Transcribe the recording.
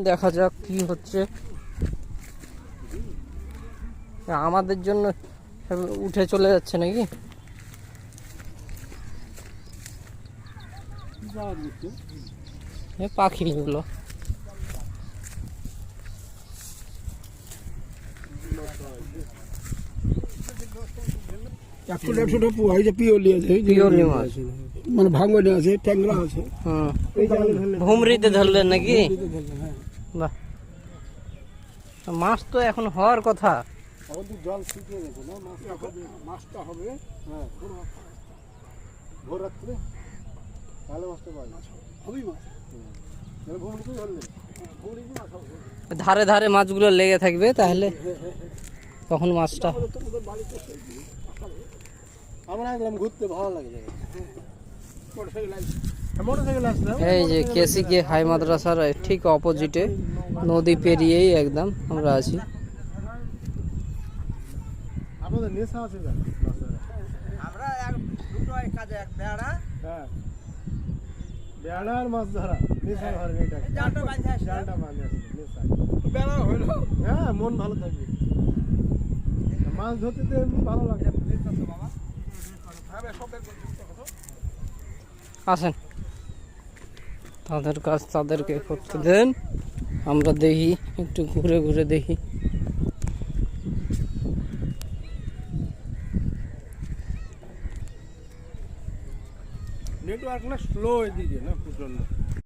দেখা যাক কি হচ্ছে। আমাদের জন্য উঠে চলে যাচ্ছে নাকি? পাখিগুলো মানে ভাঙনে আছে, ট্যাংরা আছে। ভুমরিতে ধরলেন নাকি? বাহ, মাছ তো এখন হওয়ার কথা। জল শুকিয়ে গেছে না, মাছটা হবে। হ্যাঁ, ভোর রাত্রে ভালো মাছটা পাওয়া যাবে। হবেই মাছ ভুমরিতেই ধরলেন। ধারে ধারে মাছগুলো লেগে থাকবে, তাহলে তখন মাছটা। আমরা একদম ঘুরতে ভালো লাগে। এই যে কেসিকে হাই মাদ্রাসার ঠিক অপোজিটে, নদী পেরিয়েই একদম আমরা আছি। আপনাদের নেশা আছে না? আমরা দুটো কাজে এক বেড়া, হ্যাঁ, বেড়া আর মাছ ধরা নেশা ধরে এটা। জালটা বাঁধে আসে, জালটা বাঁধে আসে নেশা। বেড়া হইলো। হ্যাঁ, মন ভালো থাকবে। মাছ ধরতে তো এমনি ভালো লাগে। বাবা হ্যাঁ সব বের করতে আসেন, তাদের কাজ তাদেরকে করতে দেন, আমরা দেখি, একটু ঘুরে ঘুরে দেখি। নেটওয়ার্ক না স্লো এদিকে না প্রচন্ড।